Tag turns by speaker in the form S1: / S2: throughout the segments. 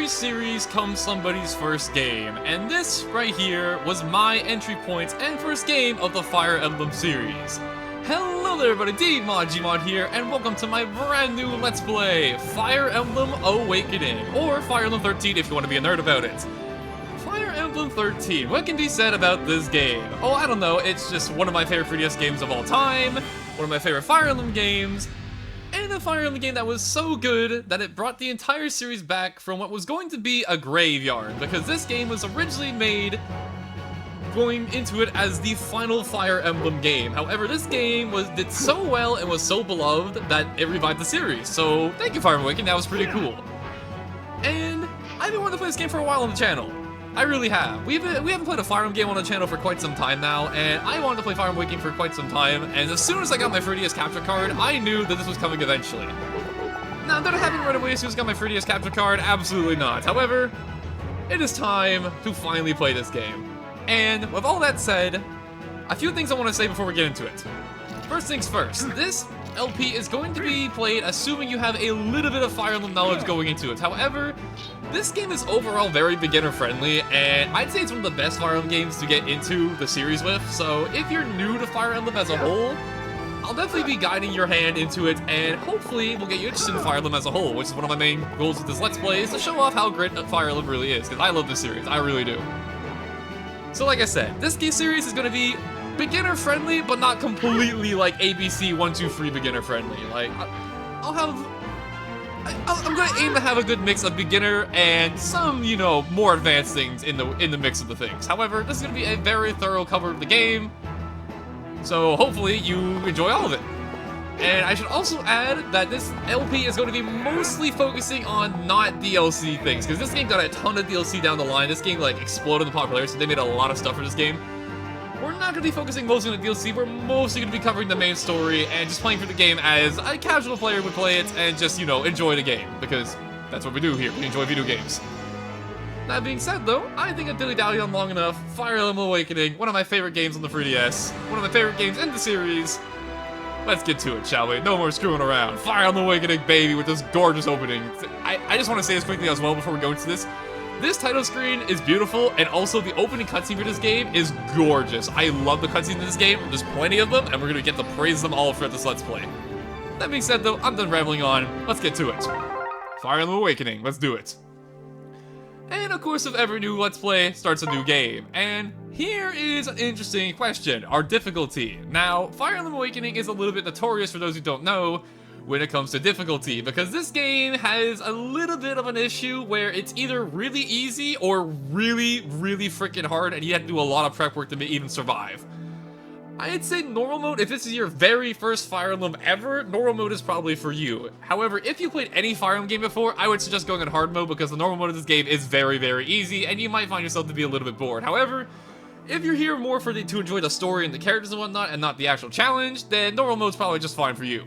S1: every series comes somebody's first game, and this right here was my entry point and first game of the Fire Emblem series. Hello there everybody, Gmod here, and welcome to my brand new Let's Play, Fire Emblem Awakening, or Fire Emblem 13 if you want to be a nerd about it. Fire Emblem 13, what can be said about this game? Oh, I don't know, it's just one of my favorite 3DS games of all time, one of my favorite Fire Emblem games, and a Fire Emblem game that was so good that it brought the entire series back from what was going to be a graveyard, because this game was originally made going into it as the final Fire Emblem game. However, this game did so well and was so beloved that it revived the series. So thank you, Fire Emblem Awakening, that was pretty cool. And I've been wanting to play this game for a while on the channel. I really have. We haven't played a Fire Emblem game on the channel for quite some time now, and I wanted to play Fire Emblem Awakening for quite some time, and as soon as I got my 3DS capture card, I knew that this was coming eventually. Now, did I have it right away as soon as I got my 3DS capture card? Absolutely not. However, it is time to finally play this game. And with all that said, a few things I want to say before we get into it. First things first, this LP is going to be played assuming you have a little bit of Fire Emblem knowledge going into it. However, this game is overall very beginner friendly, and I'd say it's one of the best Fire Emblem games to get into the series with. So if you're new to Fire Emblem as a whole, I'll definitely be guiding your hand into it, and hopefully we'll get you interested in Fire Emblem as a whole, which is one of my main goals with this Let's Play, is to show off how great Fire Emblem really is, because I love this series, I really do. So like I said, this game series is going to be beginner friendly, but not completely like ABC 1, 2, 3 beginner friendly. Like, I'm gonna aim to have a good mix of beginner and some, you know, more advanced things in the mix of the things. However, this is gonna be a very thorough cover of the game, so hopefully you enjoy all of it. And I should also add that this LP is going to be mostly focusing on not DLC things, because this game got a ton of DLC down the line. This game like exploded in popularity, so they made a lot of stuff for this game. We're not going to be focusing mostly on the DLC, we're mostly going to be covering the main story and just playing through the game as a casual player would play it and just, you know, enjoy the game, because that's what we do here, we enjoy video games. That being said though, I think I've dilly-dallied on long enough. Fire Emblem Awakening, one of my favorite games on the 3DS, one of my favorite games in the series. Let's get to it, shall we? No more screwing around. Fire Emblem Awakening, baby, with this gorgeous opening. I just want to say this quickly as well before we go into this. This title screen is beautiful, and also the opening cutscene for this game is gorgeous. I love the cutscenes in this game. There's plenty of them, and we're going to get to praise them all throughout this Let's Play. That being said, though, I'm done rambling on. Let's get to it. Fire Emblem Awakening, let's do it. And of course, with every new Let's Play starts a new game, and here is an interesting question, our difficulty. Now, Fire Emblem Awakening is a little bit notorious for those who don't know when it comes to difficulty, because this game has a little bit of an issue where it's either really easy or really, really freaking hard, and you have to do a lot of prep work to even survive. I'd say normal mode, if this is your very first Fire Emblem ever, normal mode is probably for you. However, if you played any Fire Emblem game before, I would suggest going in hard mode, because the normal mode of this game is very, very easy, and you might find yourself to be a little bit bored. However, if you're here more to enjoy the story and the characters and whatnot, and not the actual challenge, then normal mode's probably just fine for you.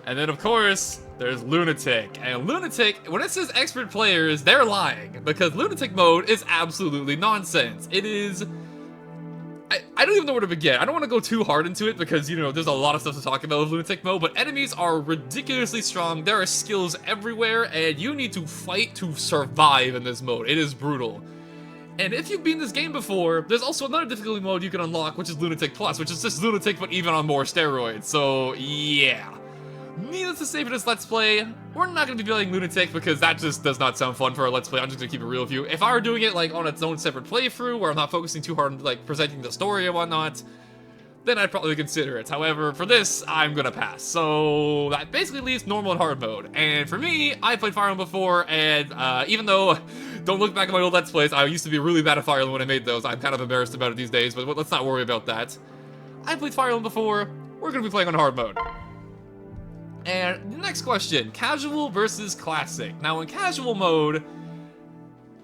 S1: And then, of course, there's Lunatic. And Lunatic, when it says expert players, they're lying, because Lunatic mode is absolutely nonsense. It is... I don't even know where to begin. I don't want to go too hard into it because, you know, there's a lot of stuff to talk about with Lunatic mode, but enemies are ridiculously strong, there are skills everywhere, and you need to fight to survive in this mode. It is brutal. And if you've beaten this game before, there's also another difficulty mode you can unlock, which is Lunatic Plus, which is just Lunatic but even on more steroids, so yeah. Needless to say for this Let's Play, we're not going to be playing Lunatic because that just does not sound fun for a Let's Play. I'm just going to keep it real with you. If I were doing it like on its own separate playthrough where I'm not focusing too hard on like presenting the story and whatnot, then I'd probably consider it. However, for this, I'm going to pass. So that basically leaves normal and hard mode. And for me, I played Fire Emblem before, and even though, don't look back at my old Let's Plays, I used to be really bad at Fire Emblem when I made those. I'm kind of embarrassed about it these days, but let's not worry about that. I played Fire Emblem before, we're going to be playing on hard mode. And the next question, casual versus classic. Now in casual mode,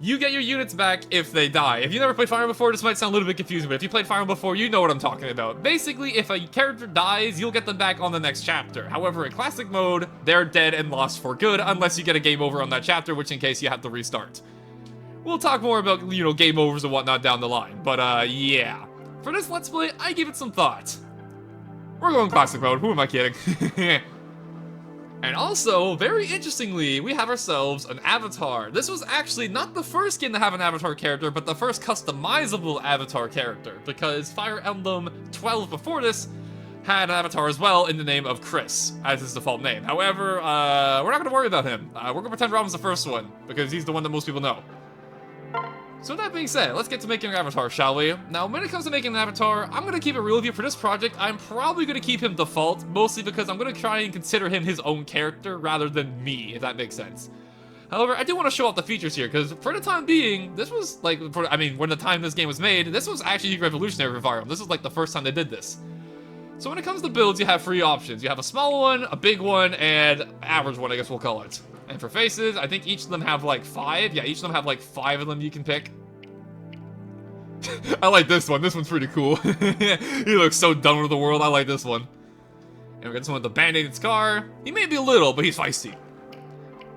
S1: you get your units back if they die. If you never played Fire Emblem before, this might sound a little bit confusing, but if you played Fire Emblem before, you know what I'm talking about. Basically, if a character dies, you'll get them back on the next chapter. However, in classic mode, they're dead and lost for good, unless you get a game over on that chapter, which in case you have to restart. We'll talk more about, you know, game overs and whatnot down the line, but yeah. For this Let's Play, I give it some thought. We're going classic mode, who am I kidding? And also, very interestingly, we have ourselves an avatar. This was actually not the first game to have an avatar character, but the first customizable avatar character, because Fire Emblem 12 before this had an avatar as well in the name of Chris, as his default name. However, we're not going to worry about him. We're going to pretend Robin's the first one, because he's the one that most people know. So with that being said, let's get to making an avatar, shall we? Now, when it comes to making an avatar, I'm going to keep it real with you for this project. I'm probably going to keep him default, mostly because I'm going to try and consider him his own character rather than me, if that makes sense. However, I do want to show off the features here, because for the time being, this was like, when the time this game was made, this was actually revolutionary for Fire Emblem. This is like the first time they did this. So when it comes to builds, you have 3 options. You have a small one, a big one, and average one, I guess we'll call it. And for faces, I think each of them have like 5. Yeah, each of them have like 5 of them you can pick. I like this one. This one's pretty cool. He looks so done with the world. I like this one. And we got this one with the band-aided scar. He may be a little, but he's feisty.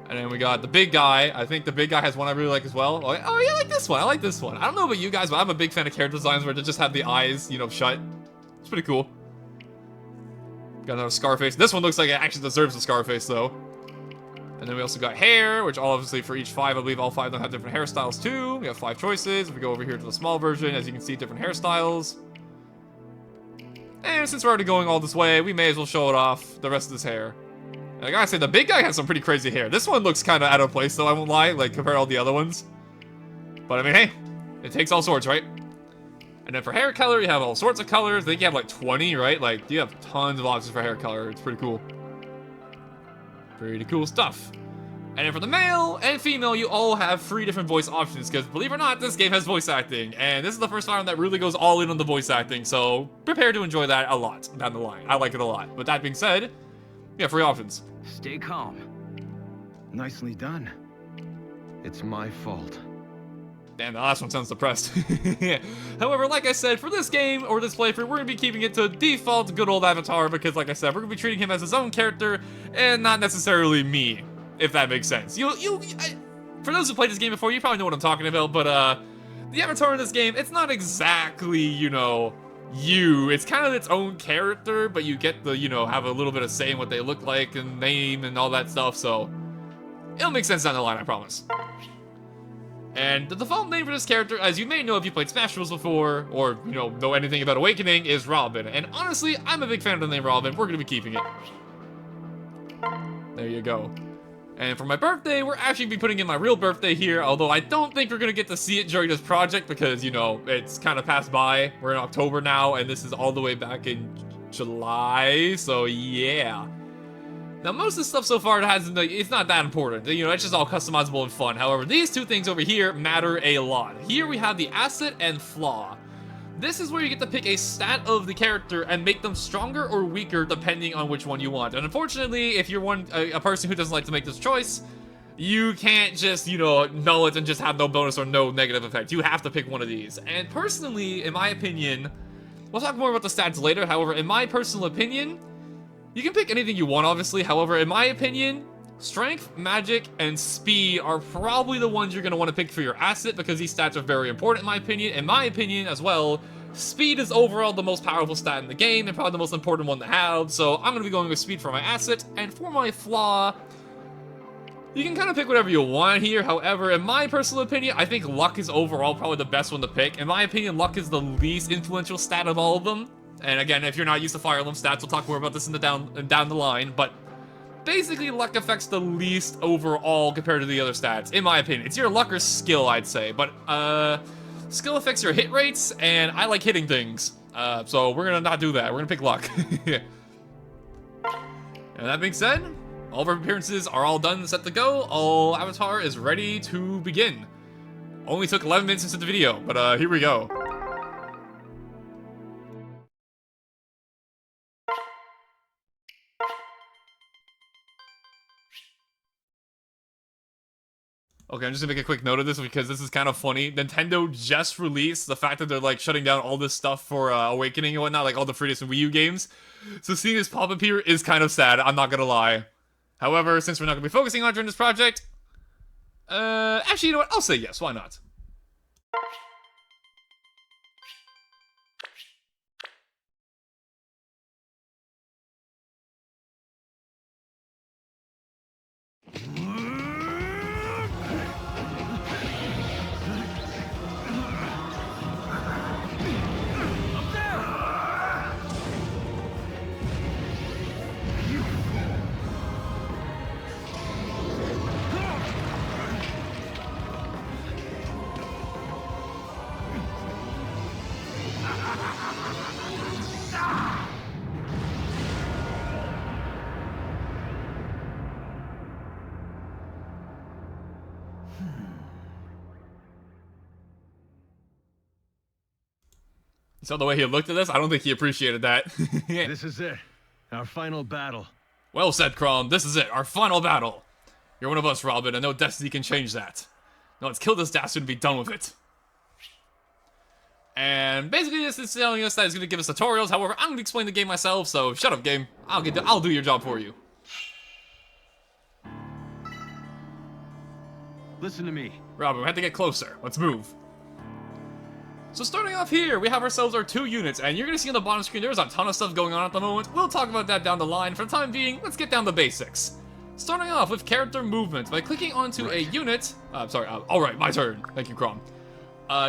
S1: And then we got the big guy. I think the big guy has one I really like as well. Oh, yeah, I like this one. I like this one. I don't know about you guys, but I'm a big fan of character designs where they just have the eyes, you know, shut. It's pretty cool. Got another Scarface. This one looks like it actually deserves a Scarface, though. And then we also got hair, which obviously for each 5, I believe all 5 of them have different hairstyles too. We have 5 choices. If we go over here to the small version, as you can see, different hairstyles. And since we're already going all this way, we may as well show it off, the rest of this hair. And I gotta say, the big guy has some pretty crazy hair. This one looks kind of out of place, though, I won't lie, like, compared to all the other ones. But I mean, hey, it takes all sorts, right? And then for hair color, you have all sorts of colors. I think you have like 20, right? Like, you have tons of options for hair color. It's pretty cool. Pretty cool stuff. And then for the male and female, you all have 3 different voice options, because believe it or not, this game has voice acting, and this is the first time that really goes all in on the voice acting, so prepare to enjoy that a lot down the line. I like it a lot. But that being said, you have 3 options.
S2: Stay calm.
S3: Nicely done. It's my fault.
S1: Damn, the last one sounds depressed. However, like I said, for this game, or this playthrough, we're going to be keeping it to default good old Avatar, because like I said, we're going to be treating him as his own character, and not necessarily me, if that makes sense. For those who played this game before, you probably know what I'm talking about, but, the Avatar in this game, it's not exactly, you know, you. It's kind of its own character, but you get to, you know, have a little bit of say in what they look like, and name, and all that stuff, so it'll make sense down the line, I promise. And the default name for this character, as you may know if you played Smash Bros. Before, or, you know anything about Awakening, is Robin. And honestly, I'm a big fan of the name Robin. We're going to be keeping it. There you go. And for my birthday, we're actually going to be putting in my real birthday here, although I don't think we're going to get to see it during this project because, you know, it's kind of passed by. We're in October now, and this is all the way back in July, so yeah. Now, most of the stuff so far it's not that important. You know, it's just all customizable and fun. However, these 2 things over here matter a lot. Here we have the asset and flaw. This is where you get to pick a stat of the character and make them stronger or weaker depending on which one you want. And unfortunately, if you're a person who doesn't like to make this choice, you can't just, you know, null it and just have no bonus or no negative effect. You have to pick one of these. And personally, in my opinion, we'll talk more about the stats later. However, in my personal opinion, you can pick anything you want, obviously. However, in my opinion, strength, magic, and speed are probably the ones you're going to want to pick for your asset because these stats are very important, in my opinion. In my opinion, as well, speed is overall the most powerful stat in the game and probably the most important one to have. So I'm going to be going with speed for my asset. And for my flaw, you can kind of pick whatever you want here. However, in my personal opinion, I think luck is overall probably the best one to pick. In my opinion, luck is the least influential stat of all of them. And again, if you're not used to Fire Emblem stats, we'll talk more about this in the down the line, but basically luck affects the least overall compared to the other stats, in my opinion. It's your luck or skill, I'd say, but skill affects your hit rates, and I like hitting things, so we're gonna not do that. We're gonna pick luck. And that being said, all of our appearances are all done and set to go. All Avatar is ready to begin. Only took 11 minutes into the video, but here we go. Okay, I'm just gonna make a quick note of this because this is kind of funny. Nintendo just released the fact that they're like shutting down all this stuff for Awakening and whatnot, like all the 3DS and Wii U games. So seeing this pop up here is kind of sad, I'm not gonna lie. However, since we're not gonna be focusing on it during this project, actually, you know what? I'll say yes, why not? So the way he looked at this, I don't think he appreciated that.
S3: This is it. Our final battle.
S1: Well said, Crom. This is it. Our final battle. You're one of us, Robin, and no destiny can change that. Now let's kill this dastard and be done with it. And basically this is telling us that it's going to give us tutorials. However, I'm going to explain the game myself, so shut up, game. I'll do your job for you.
S3: Listen to me.
S1: Robin, we have to get closer. Let's move. So starting off here, we have ourselves our 2 units, and you're going to see on the bottom screen there's a ton of stuff going on at the moment. We'll talk about that down the line. For the time being, let's get down to basics. Starting off with character movement. By clicking onto a unit... alright, my turn. Thank you, Crom.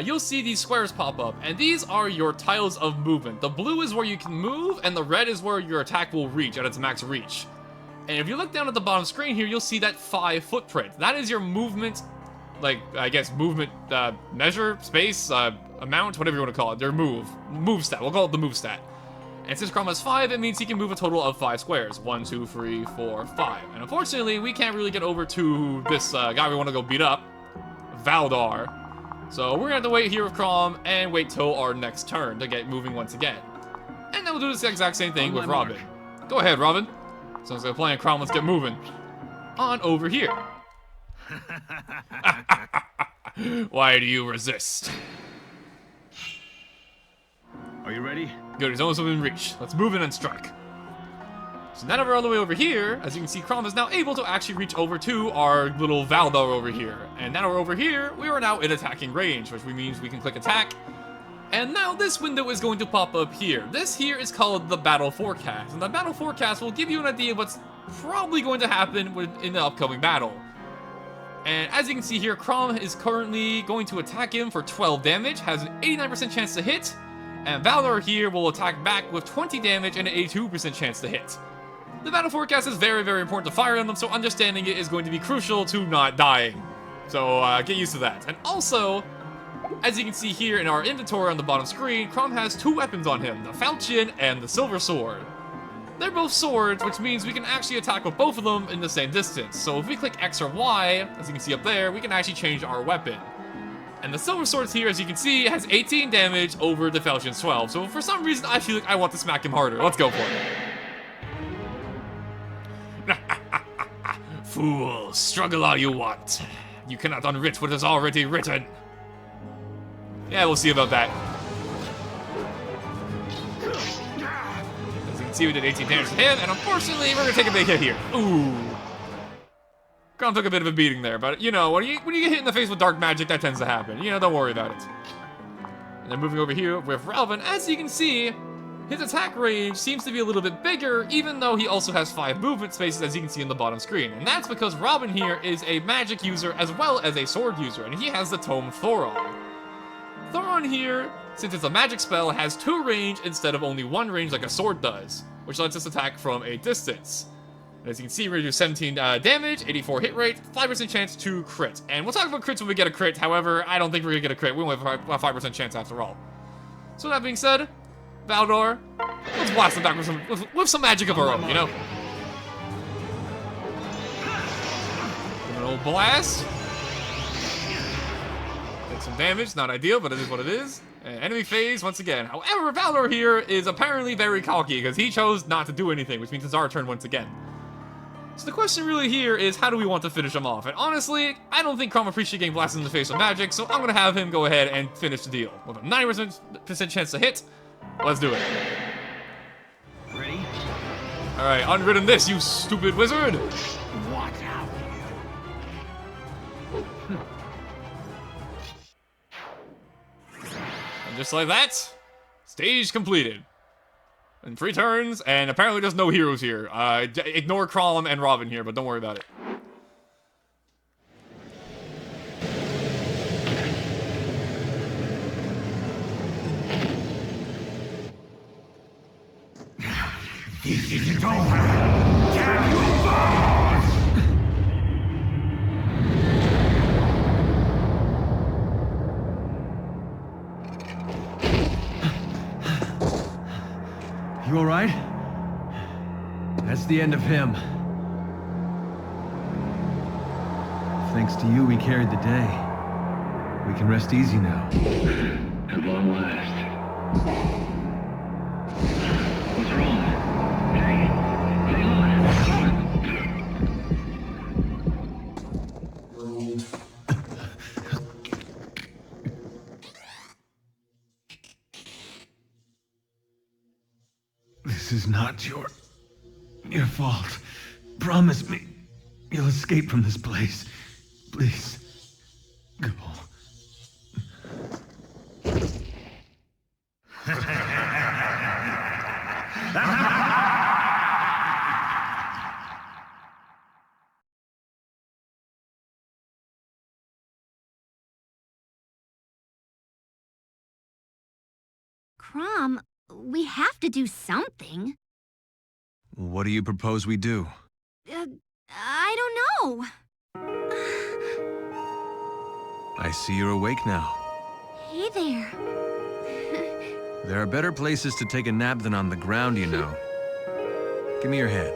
S1: You'll see these squares pop up, and these are your tiles of movement. The blue is where you can move, and the red is where your attack will reach at its max reach. And if you look down at the bottom screen here, you'll see that 5 footprint. That is your movement, like, I guess, movement, measure, space, amount, whatever you want to call it. Their move stat. We'll call it the move stat. And since Crom has 5, it means he can move a total of 5 squares. 1, 2, 3, 4, 5. And unfortunately, we can't really get over to this guy we want to go beat up, Valdar. So we're gonna have to wait here with Crom and wait till our next turn to get moving once again. And then we'll do the exact same thing with Robin. Go ahead, Robin. Sounds like a plan, Crom. Let's get moving. On over here. Why do you resist?
S3: Are you ready?
S1: Good, he's almost within reach. Let's move in and strike. So now that we're all the way over here, as you can see, Crom is now able to actually reach over to our little Valdar over here. And now we're over here, we are now in attacking range, which means we can click attack. And now this window is going to pop up here. This here is called the Battle Forecast. And the Battle Forecast will give you an idea of what's probably going to happen in the upcoming battle. And as you can see here, Crom is currently going to attack him for 12 damage, has an 89% chance to hit. And Valdar here will attack back with 20 damage and an 82% chance to hit. The Battle Forecast is very, very important to Fire Emblem, so understanding it is going to be crucial to not dying. So get used to that. And also, as you can see here in our inventory on the bottom screen, Crom has 2 weapons on him, the Falchion and the Silver Sword. They're both swords, which means we can actually attack with both of them in the same distance. So if we click X or Y, as you can see up there, we can actually change our weapon. And the Silver Sword here, as you can see, has 18 damage over the Falchion's 12. So for some reason, I feel like I want to smack him harder. Let's go for it. Fool, struggle all you want. You cannot unwrit what is already written. Yeah, we'll see about that. As you can see, we did 18 damage to him, and unfortunately, we're gonna take a big hit here. Ooh. Crom took a bit of a beating there, but you know, when you get hit in the face with dark magic, that tends to happen. You know, don't worry about it. And then moving over here with Ralvin, as you can see, his attack range seems to be a little bit bigger, even though he also has 5 movement spaces, as you can see in the bottom screen. And that's because Robin here is a magic user as well as a sword user, and he has the Tome Thoron. Thoron here, since it's a magic spell, has 2 range instead of only 1 range like a sword does, which lets us attack from a distance. And as you can see, we're going to do 17 damage, 84 hit rate, 5% chance to crit. And we'll talk about crits when we get a crit, however, I don't think we're going to get a crit. We only have a 5% chance after all. So that being said, Valdar, let's blast them back with some magic of our own, you know? Give it an old blast. Take some damage, not ideal, but it is what it is. And enemy phase once again. However, Valdar here is apparently very cocky because he chose not to do anything, which means it's our turn once again. So the question really here is, how do we want to finish him off? And honestly, I don't think Crom appreciates getting blasted in the face with magic, so I'm going to have him go ahead and finish the deal. With a 90% chance to hit, let's do it.
S3: Ready?
S1: Alright, unwritten this, you stupid wizard!
S3: Watch out!
S1: And just like that, stage completed. And 3 turns, and apparently there's no heroes here. Ignore Crom and Robin here, but don't worry about it.
S3: This isn't over! Can you fall? You alright? That's the end of him. Thanks to you, we carried the day. We can rest easy now.
S2: At long last.
S3: What's wrong? Hey, hang on. This is not your fault. Promise me you'll escape from this place. Please, go.
S2: Crom, we have to do something.
S4: What do you propose we do?
S2: I don't know.
S4: I see you're awake now.
S2: Hey there.
S4: There are better places to take a nap than on the ground, you know. Give me your hand.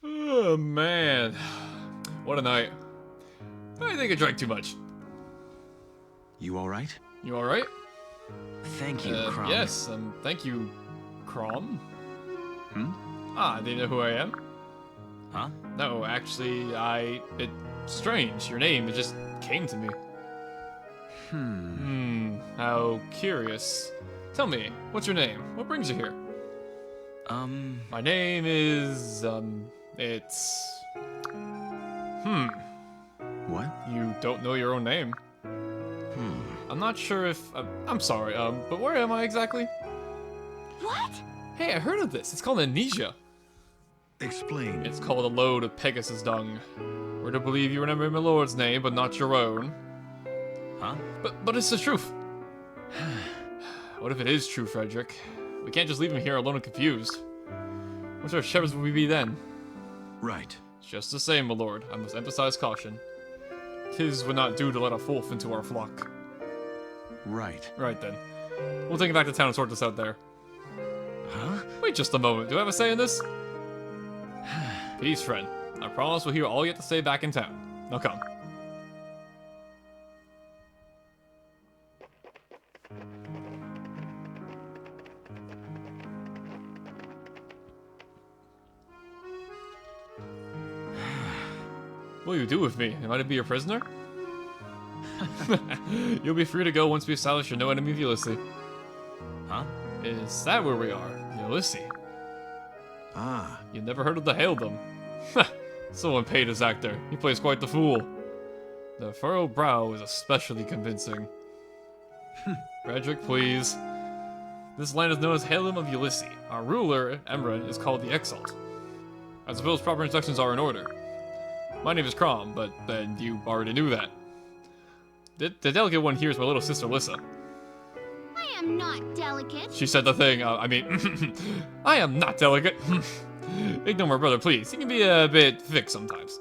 S1: Oh, man. What a night. I think I drank too much.
S4: You all right?
S1: You alright?
S4: Thank you, Crom.
S1: Yes, thank you, Crom.
S4: Hmm?
S1: Ah, do you know who I am?
S4: Huh?
S1: No, actually, it's strange. Your name, it just came to me. How curious. Tell me, what's your name? What brings you here? My name is, it's...
S4: What?
S1: You don't know your own name? I'm not sure if... I'm sorry, but where am I exactly?
S2: What?
S1: Hey, I heard of this. It's called amnesia.
S4: Explain.
S1: It's called a load of Pegasus dung. We're to believe you remember my lord's name, but not your own.
S4: Huh?
S1: But it's the truth. What if it is true, Frederick? We can't just leave him here alone and confused. What sort of shepherds would we be then?
S4: Right.
S1: Just the same, my lord. I must emphasize caution. 'Tis would not do to let a wolf into our flock.
S4: Right.
S1: Right then. We'll take it back to town and sort this out there.
S4: Huh?
S1: Wait just a moment. Do I have a say in this? Peace, friend. I promise we'll hear all you have to say back in town. Now come. What will you do with me? Am I to be your prisoner? You'll be free to go once we establish you're no enemy of Ulysses.
S4: Huh?
S1: Is that where we are? Ulysses?
S4: Ah.
S1: You never heard of the Haildom? Someone paid his actor. He plays quite the fool. The furrowed brow is especially convincing. Frederick, please. This land is known as Haildom of Ulysses. Our ruler, Emran, is called the Exalt. I suppose proper instructions are in order. My name is Crom, but then you already knew that. The delicate one here is my little sister, Lissa.
S2: I am not delicate.
S1: She said the thing, I mean, I am not delicate. Ignore my brother, please. He can be a bit thick sometimes.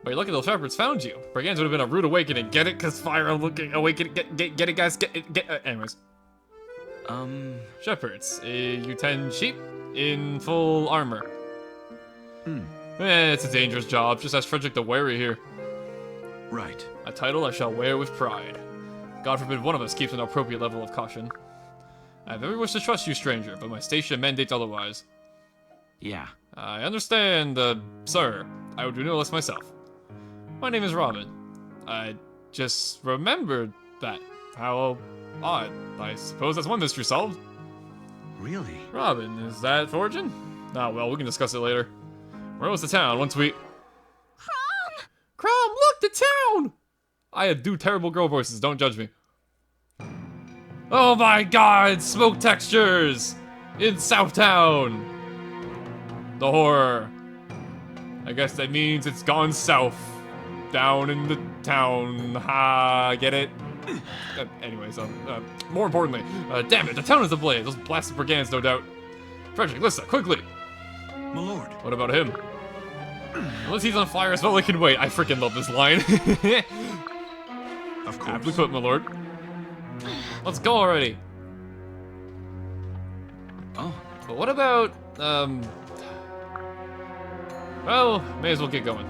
S1: But you're lucky the shepherds found you. Brigands would have been a rude awakening. Get it? Cause fire awakening. Get it, guys. Get it. Anyways. Shepherds. You tend sheep in full armor. It's a dangerous job. Just ask Frederick the Wary here.
S4: Right.
S1: A title I shall wear with pride. God forbid one of us keeps an appropriate level of caution. I have every wish to trust you, stranger, but my station mandates otherwise.
S4: Yeah.
S1: I understand, sir. I would do no less myself. My name is Robin. I just remembered that. How odd. I suppose that's one mystery solved.
S4: Really?
S1: Robin, is that fortune? Ah, well, we can discuss it later. Where was the town once we...
S2: Crom!
S1: Crom, look, the town! I do terrible girl voices, don't judge me. Oh my god, smoke textures! In Southtown! The horror. I guess that means it's gone south. Down in the town. Ha, get it? Anyways, more importantly, damn it, the town is ablaze. Those blasted brigands, no doubt. Frederick, listen, quickly.
S4: My lord.
S1: What about him? Unless he's on fire as well, I can wait. I freaking love this line.
S4: Of course.
S1: Aptly put, my lord. Let's go already.
S4: Oh.
S1: But what about, Well, may as well get going.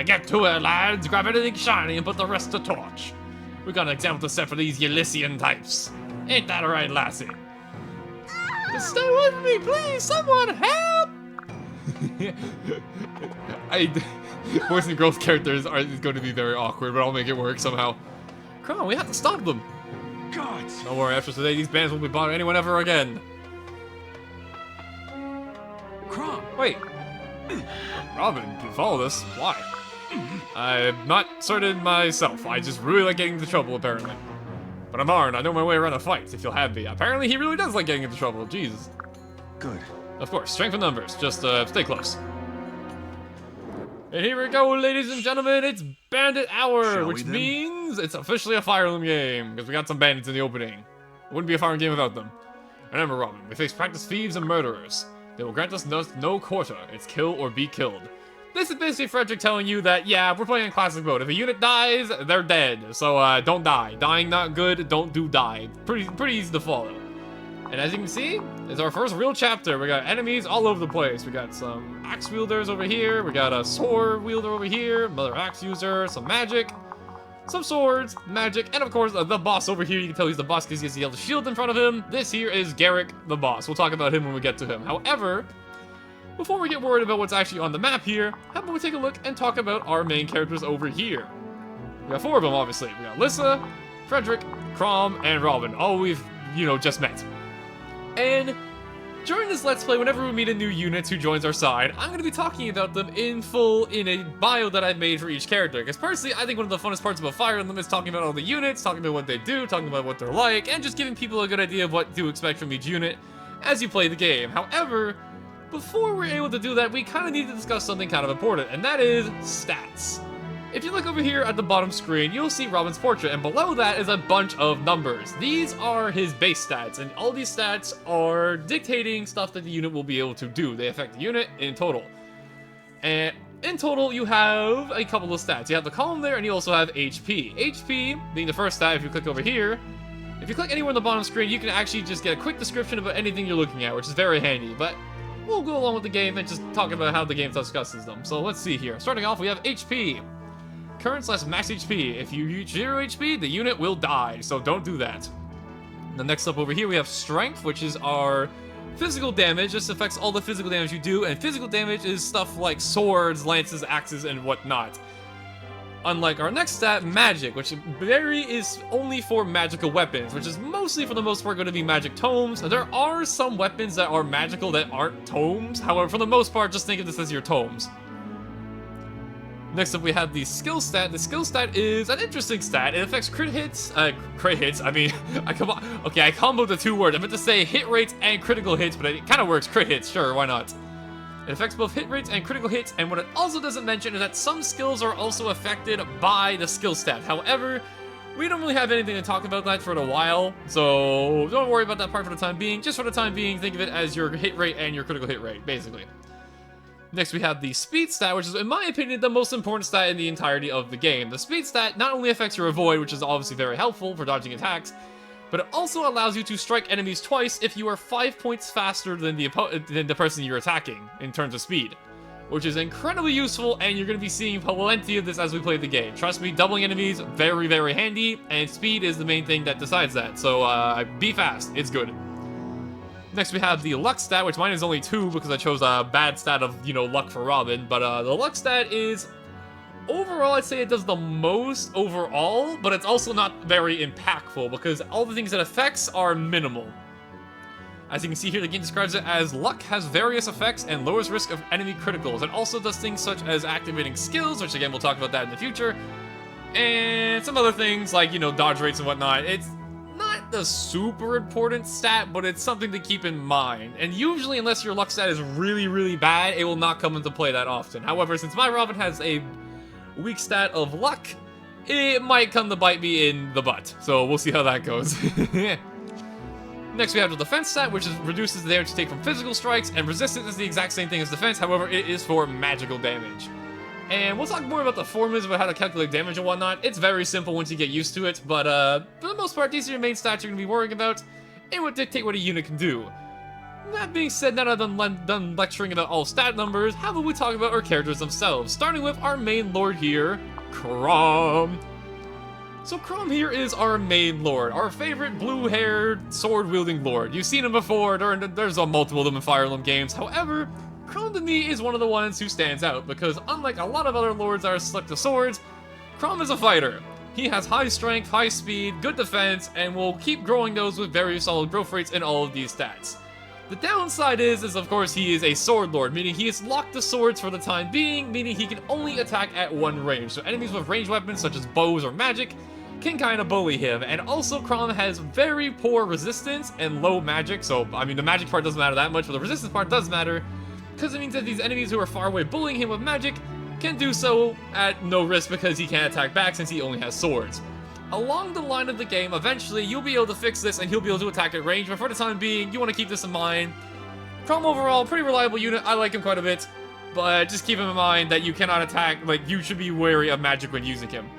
S1: Get to it, lads. Grab anything shiny and put the rest to torch. We're gonna examine the set for these Elysian types. Ain't that right, lassie? Just stay with me, please. Someone help! Boys and girls characters is going to be very awkward, but I'll make it work somehow. Come on, we have to stop them.
S3: Gods!
S1: Don't worry, after today, these bands won't be bothering anyone ever again.
S3: Crom!
S1: Wait. Robin, you follow this? Why? I'm not certain myself. I just really like getting into trouble, apparently. But I'm Arn, I know my way around a fight, if you'll have me. Apparently, he really does like getting into trouble. Jesus.
S3: Good.
S1: Of course, strength in numbers. Just stay close. And here we go, ladies and gentlemen. It's Bandit Hour,
S4: Shall
S1: which
S4: we then?
S1: means it's officially a Fire Emblem game, because we got some bandits in the opening. It wouldn't be a Fire Emblem game without them. Remember, Robin, we face practiced thieves and murderers. They will grant us no quarter. It's kill or be killed. This is basically Frederick telling you that, yeah, we're playing in classic mode. If a unit dies, they're dead. So, don't die. Dying not good, don't do die. Pretty easy to follow. And as you can see, it's our first real chapter. We got enemies all over the place. We got some axe wielders over here. We got a sword wielder over here. Another axe user. Some magic. Some swords. Magic. And of course, the boss over here. You can tell he's the boss because he has the yellow shield in front of him. This here is Garrick, the boss. We'll talk about him when we get to him. However, before we get worried about what's actually on the map here, how about we take a look and talk about our main characters over here. We got 4 of them, obviously. We got Lissa, Frederick, Crom, and Robin. All we've, just met. And during this Let's Play, whenever we meet a new unit who joins our side, I'm going to be talking about them in full in a bio that I've made for each character. Because personally, I think one of the funnest parts about Fire Emblem is talking about all the units, talking about what they do, talking about what they're like, and just giving people a good idea of what to expect from each unit as you play the game. However, before we're able to do that, we kind of need to discuss something kind of important, and that is stats. If you look over here at the bottom screen, you'll see Robin's portrait, and below that is a bunch of numbers. These are his base stats, and all these stats are dictating stuff that the unit will be able to do. They affect the unit in total. And in total, you have a couple of stats. You have the column there, and you also have HP. HP being the first stat. If you click over here, if you click anywhere on the bottom screen, you can actually just get a quick description about anything you're looking at, which is very handy. But we'll go along with the game and just talk about how the game discusses them. So let's see here. Starting off, we have HP. Current / max HP. If you reach 0 HP, the unit will die, so don't do that. The next up over here, we have Strength, which is our physical damage. This affects all the physical damage you do, and physical damage is stuff like swords, lances, axes, and whatnot. Unlike our next stat, Magic, which is only for magical weapons, which is mostly, for the most part, going to be magic tomes. There are some weapons that are magical that aren't tomes. However, for the most part, just think of this as your tomes. Next up, we have the skill stat. The skill stat is an interesting stat. It affects crit hits. I comboed the 2 words. I meant to say hit rates and critical hits, but it kind of works. Crit hits, sure, why not? It affects both hit rates and critical hits, and what it also doesn't mention is that some skills are also affected by the skill stat. However, we don't really have anything to talk about that for a while, so don't worry about that part for the time being. Just for the time being, think of it as your hit rate and your critical hit rate, basically. Next, we have the speed stat, which is, in my opinion, the most important stat in the entirety of the game. The speed stat not only affects your avoid, which is obviously very helpful for dodging attacks, but it also allows you to strike enemies twice if you are 5 points faster than the person you're attacking in terms of speed, which is incredibly useful, and you're going to be seeing plenty of this as we play the game. Trust me, doubling enemies, very, very handy, and speed is the main thing that decides that, so be fast, it's good. Next, we have the luck stat, which mine is only 2 because I chose a bad stat of, luck for Robin. But the luck stat is, overall, I'd say it does the most overall, but it's also not very impactful because all the things it affects are minimal. As you can see here, the game describes it as luck has various effects and lowers risk of enemy criticals. It also does things such as activating skills, which again, we'll talk about that in the future, and some other things like, dodge rates and whatnot. It's not the super important stat, but it's something to keep in mind. And usually, unless your luck stat is really, really bad, it will not come into play that often. However, since my Robin has a weak stat of luck, it might come to bite me in the butt. So we'll see how that goes. Next, we have the defense stat, which reduces the damage you take from physical strikes, and resistance is the exact same thing as defense. However, it is for magical damage. And we'll talk more about the formulas about how to calculate damage and whatnot. It's very simple once you get used to it, but for the most part, these are your main stats you're going to be worrying about. and would dictate what a unit can do. That being said, now that I'm done lecturing about all stat numbers, how about we talk about our characters themselves, starting with our main lord here, Chrom. So Chrom here is our main lord, our favorite blue-haired, sword-wielding lord. You've seen him before, there's multiple of them in Fire Emblem games. However, Chrom to me is one of the ones who stands out, because unlike a lot of other lords that are stuck to swords, Chrom is a fighter. He has high strength, high speed, good defense, and will keep growing those with very solid growth rates in all of these stats. The downside is of course he is a sword lord, meaning he is locked to swords for the time being, meaning he can only attack at one range. So enemies with ranged weapons such as bows or magic can kind of bully him. And also Chrom has very poor resistance and low magic, so I mean the magic part doesn't matter that much, but the resistance part does matter, because it means that these enemies who are far away bullying him with magic can do so at no risk because he can't attack back since he only has swords. Along the line of the game, eventually you'll be able to fix this and he'll be able to attack at range, but for the time being, you want to keep this in mind. Chrom overall, pretty reliable unit, I like him quite a bit, but just keep him in mind that you cannot attack, like you should be wary of magic when using him.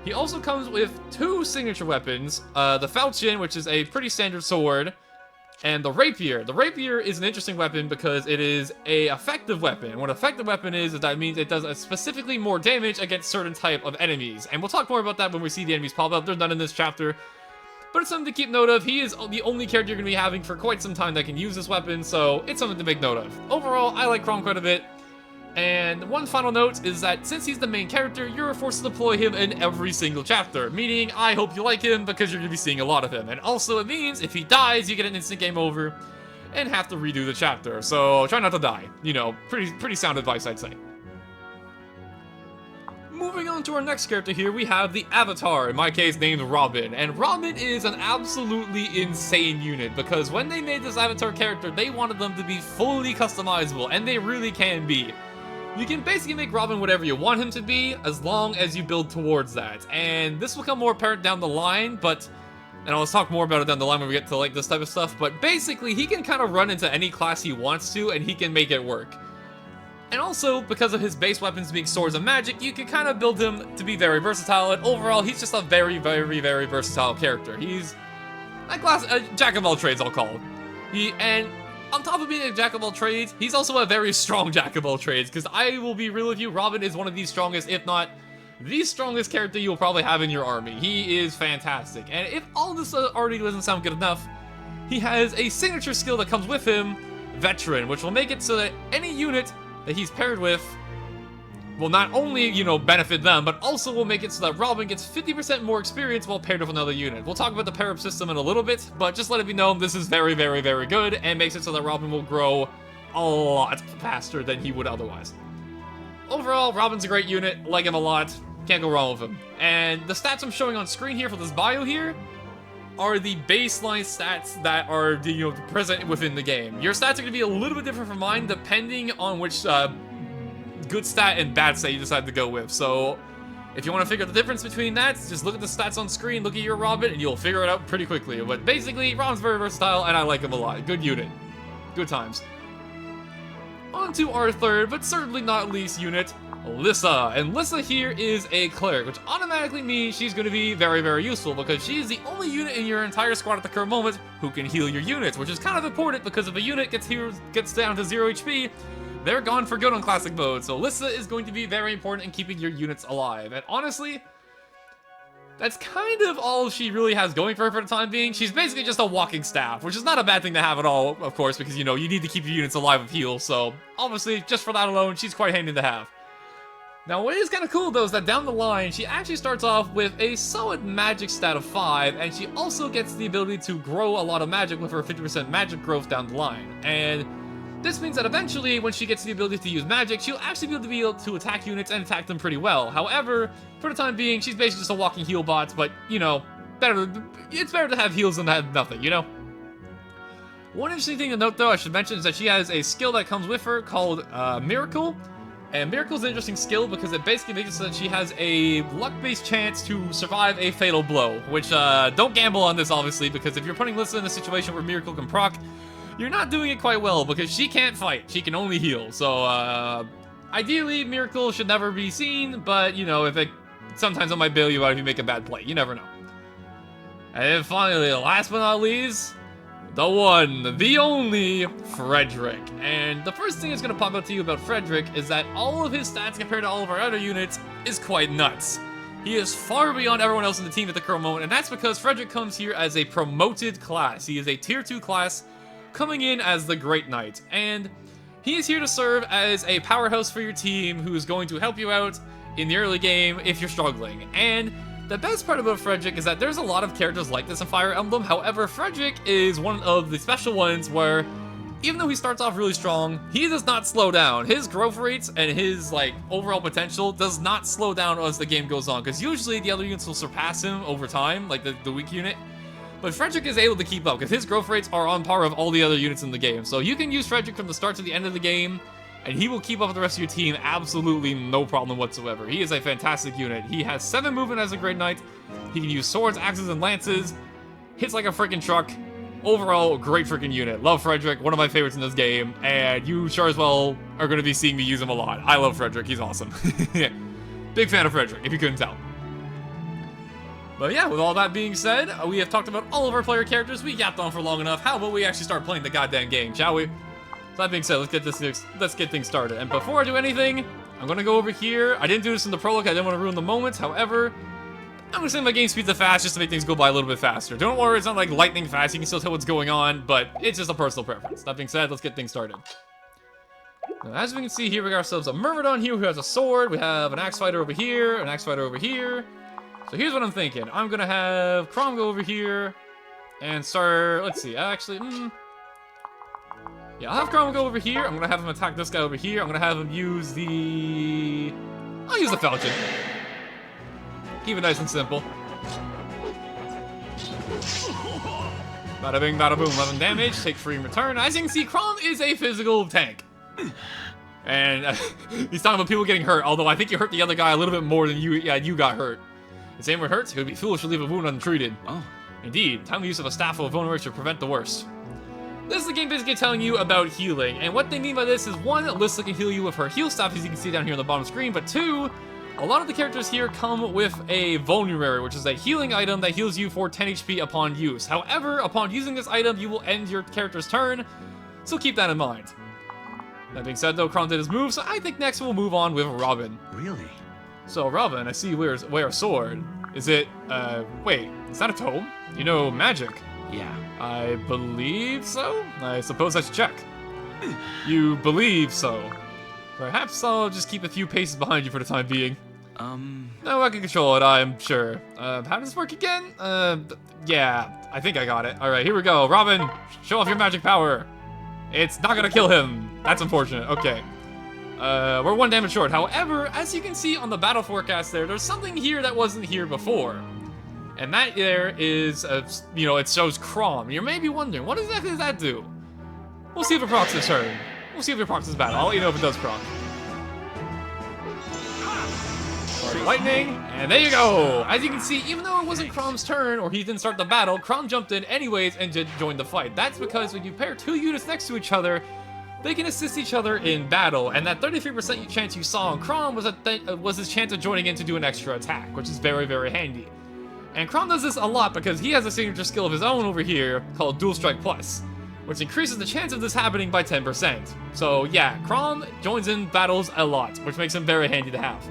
S1: He also comes with two signature weapons, the Falchion, which is a pretty standard sword, and the Rapier. The Rapier is an interesting weapon because it is a effective weapon. What an effective weapon is that means it does specifically more damage against certain type of enemies. And we'll talk more about that when we see the enemies pop up. They're not in this chapter. But it's something to keep note of. He is the only character you're going to be having for quite some time that can use this weapon, so it's something to make note of. Overall, I like Chrom quite a bit. And one final note is that since he's the main character, you're forced to deploy him in every single chapter, meaning I hope you like him because you're going to be seeing a lot of him. And also it means if he dies, you get an instant game over and have to redo the chapter. So try not to die. You know, pretty sound advice, I'd say. Moving on to our next character here, we have the Avatar, in my case named Robin. And Robin is an absolutely insane unit because when they made this Avatar character, they wanted them to be fully customizable, and they really can be. You can basically make Robin whatever you want him to be, as long as you build towards that. And this will become more apparent down the line, and I'll talk more about it down the line when we get to like this type of stuff, but basically he can kind of run into any class he wants to, and he can make it work. And also, because of his base weapons being swords and magic, you can kind of build him to be very versatile, and overall, he's just a very, very, very versatile character. He's a jack of all trades, I'll call him. And on top of being a jack of all trades, he's also a very strong jack of all trades, because I will be real with you, Robin is one of the strongest, if not the strongest character you'll probably have in your army. He is fantastic. And if all this already doesn't sound good enough, he has a signature skill that comes with him, Veteran, which will make it so that any unit that he's paired with will not only, you know, benefit them, but also will make it so that Robin gets 50% more experience while paired with another unit. We'll talk about the pair-up system in a little bit, but just let it be known this is very, very, very good, and makes it so that Robin will grow a lot faster than he would otherwise. Overall, Robin's a great unit, like him a lot, can't go wrong with him. And the stats I'm showing on screen here for this bio here are the baseline stats that are, you know, present within the game. Your stats are going to be a little bit different from mine, depending on which good stat and bad stat you decide to go with. So if you want to figure out the difference between that, just look at the stats on screen, look at your Robin, and you'll figure it out pretty quickly. But basically, Robin's very versatile, and I like him a lot. Good unit. Good times. On to our third, but certainly not least unit, Lissa. And Lissa here is a cleric, which automatically means she's going to be very, very useful, because she is the only unit in your entire squad at the current moment who can heal your units, which is kind of important, because if a unit gets down to 0 HP, they're gone for good on classic mode. So Lissa is going to be very important in keeping your units alive. And honestly, that's kind of all she really has going for her for the time being. She's basically just a walking staff, which is not a bad thing to have at all, of course, because, you know, you need to keep your units alive with heals. So obviously, just for that alone, she's quite handy to have. Now, what is kind of cool, though, is that down the line, she actually starts off with a solid magic stat of 5, and she also gets the ability to grow a lot of magic with her 50% magic growth down the line. And this means that eventually, when she gets the ability to use magic, she'll actually be able to attack units and attack them pretty well. However, for the time being, she's basically just a walking heal bot, but, you know, it's better to have heals than to have nothing, you know? One interesting thing to note, though, I should mention, is that she has a skill that comes with her called Miracle. And Miracle's an interesting skill because it basically makes it so that she has a luck-based chance to survive a fatal blow, which, don't gamble on this, obviously, because if you're putting Lissa in a situation where Miracle can proc, you're not doing it quite well, because she can't fight. She can only heal. So, ideally, Miracle should never be seen, but, you know, sometimes it might bail you out if you make a bad play. You never know. And then finally, last but not least, the one, the only, Frederick. And the first thing that's going to pop up to you about Frederick is that all of his stats compared to all of our other units is quite nuts. He is far beyond everyone else in the team at the current moment, and that's because Frederick comes here as a promoted class. He is a tier 2 class coming in as the Great Knight, and he is here to serve as a powerhouse for your team who is going to help you out in the early game if you're struggling. And the best part about Frederick is that there's a lot of characters like this in Fire Emblem. However, Frederick is one of the special ones where, even though he starts off really strong, he does not slow down. His growth rates and his overall potential does not slow down as the game goes on, because usually the other units will surpass him over time, like the weak unit. But Frederick is able to keep up, because his growth rates are on par with all the other units in the game. So you can use Frederick from the start to the end of the game, and he will keep up with the rest of your team absolutely no problem whatsoever. He is a fantastic unit. He has 7 movement as a Great Knight. He can use swords, axes, and lances. Hits like a freaking truck. Overall, great freaking unit. Love Frederick, one of my favorites in this game, and you sure as well are going to be seeing me use him a lot. I love Frederick, he's awesome. Big fan of Frederick, if you couldn't tell. But yeah, with all that being said, we have talked about all of our player characters. We yapped on for long enough. How about we actually start playing the goddamn game, shall we? So that being said, let's get things started. And before I do anything, I'm going to go over here. I didn't do this in the prologue, I didn't want to ruin the moment. However, I'm gonna set my game speed to fast just to make things go by a little bit faster. Don't worry, it's not like lightning fast, you can still tell what's going on, but it's just a personal preference. That being said, let's get things started. Now, as we can see here, we got ourselves a Myrmidon here who has a sword, we have an axe fighter over here, an axe fighter over here. So here's what I'm thinking. I'm gonna have Crom go over here, and start, let's see, actually, yeah, I'll have Crom go over here, I'm gonna have him attack this guy over here, I'm gonna have him use I'll use the Falchion. Keep it nice and simple. Bada bing, bada boom, 11 damage, take free in return. As you can see, Crom is a physical tank. And he's talking about people getting hurt, although I think you hurt the other guy a little bit more than you got hurt. The same word hurts, it would be foolish to leave a wound untreated. Oh. Indeed, timely use of a staff of vulnerability to prevent the worst. This is the game basically telling you about healing, and what they mean by this is, one, Alyssa can heal you with her heal staff, as you can see down here on the bottom screen, but two, a lot of the characters here come with a Vulnerary, which is a healing item that heals you for 10 HP upon use. However, upon using this item, you will end your character's turn, so keep that in mind. That being said, though, Crom did his move, so I think next we'll move on with Robin.
S4: Really?
S1: So, Robin, I see you wear a sword. Is it, wait, is that a tome? You know magic?
S4: Yeah.
S1: I believe so? I suppose I should check. You believe so? Perhaps I'll just keep a few paces behind you for the time being. No, I can control it, I'm sure. How does this work again? Yeah, I think I got it. Alright, here we go. Robin, show off your magic power. It's not gonna kill him. That's unfortunate. Okay. We're 1 damage short. However, as you can see on the battle forecast there's something here that wasn't here before. And that there is, it shows Crom. You may be wondering, what exactly does that do? We'll see if it procs this turn. We'll see if it procs this battle. I'll let you know if it does proc. Lightning, and there you go! As you can see, even though it wasn't Crom's turn, or he didn't start the battle, Crom jumped in anyways and joined the fight. That's because when you pair 2 units next to each other, they can assist each other in battle, and that 33% chance you saw on Crom was his chance of joining in to do an extra attack, which is very, very handy. And Crom does this a lot because he has a signature skill of his own over here called Dual Strike Plus, which increases the chance of this happening by 10%. So yeah, Crom joins in battles a lot, which makes him very handy to have.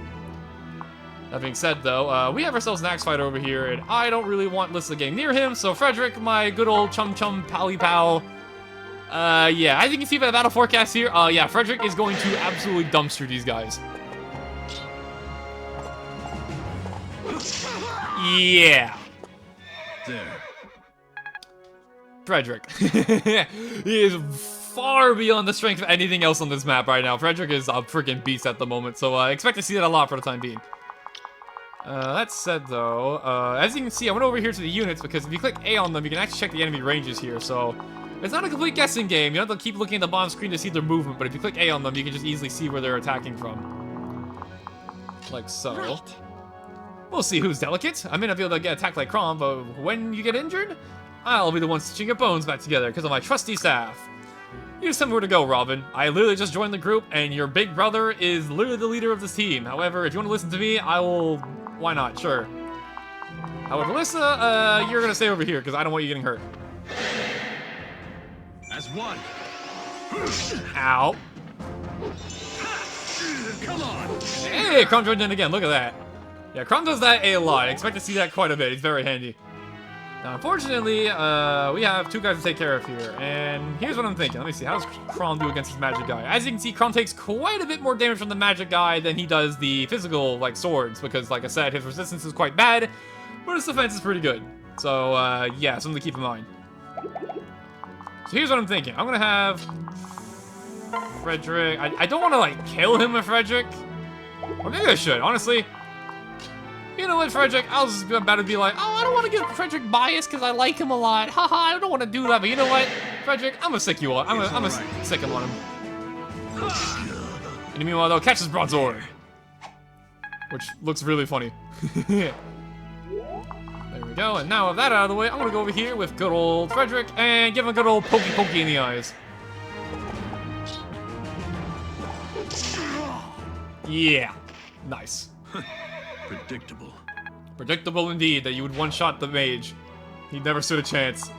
S1: That being said, though, we have ourselves an axe fighter over here, and I don't really want Lissa getting near him, so Frederick, my good old chum-chum pally-pal, yeah, as you can see by the battle forecast here, yeah, Frederick is going to absolutely dumpster these guys. Yeah.
S4: There.
S1: Frederick. He is far beyond the strength of anything else on this map right now. Frederick is a freaking beast at the moment, so I expect to see that a lot for the time being. That said, though, as you can see, I went over here to the units because if you click A on them, you can actually check the enemy ranges here, so it's not a complete guessing game. You don't have to keep looking at the bottom screen to see their movement, but if you click A on them, you can just easily see where they're attacking from. Like so. Right. We'll see who's delicate. I may not be able to get attacked like Crom, but when you get injured, I'll be the one stitching your bones back together because of my trusty staff. You just tell me where to go, Robin. I literally just joined the group, and your big brother is literally the leader of this team. However, if you want to listen to me, I will... Why not? Sure. However, Alyssa, you're gonna stay over here, because I don't want you getting hurt.
S4: As one.
S1: Ow.
S4: Come on.
S1: Hey, Crom joined in again. Look at that. Yeah, Crom does that a lot. I expect to see that quite a bit. He's very handy. Now, unfortunately, we have two guys to take care of here. And here's what I'm thinking. Let me see. How does Crom do against this magic guy? As you can see, Crom takes quite a bit more damage from the magic guy than he does the physical, like, swords. Because, like I said, his resistance is quite bad, but his defense is pretty good. So, yeah, something to keep in mind. So here's what I'm thinking. I'm gonna have Frederick. I don't want to, like, kill him with Frederick. Or maybe I should, honestly. You know what, Frederick? I was about to be like, oh, I don't want to give Frederick bias because I like him a lot. Haha, I don't want to do that. But you know what, Frederick? I'm gonna sick you on. I'm gonna sick him on him. And meanwhile, though, catch his broadsword, which looks really funny. There we go. And now with that out of the way, I'm gonna go over here with good old Frederick and give him a good old pokey in the eyes. Yeah, nice.
S4: Predictable.
S1: Predictable indeed that you would one-shot the mage. He never stood a chance.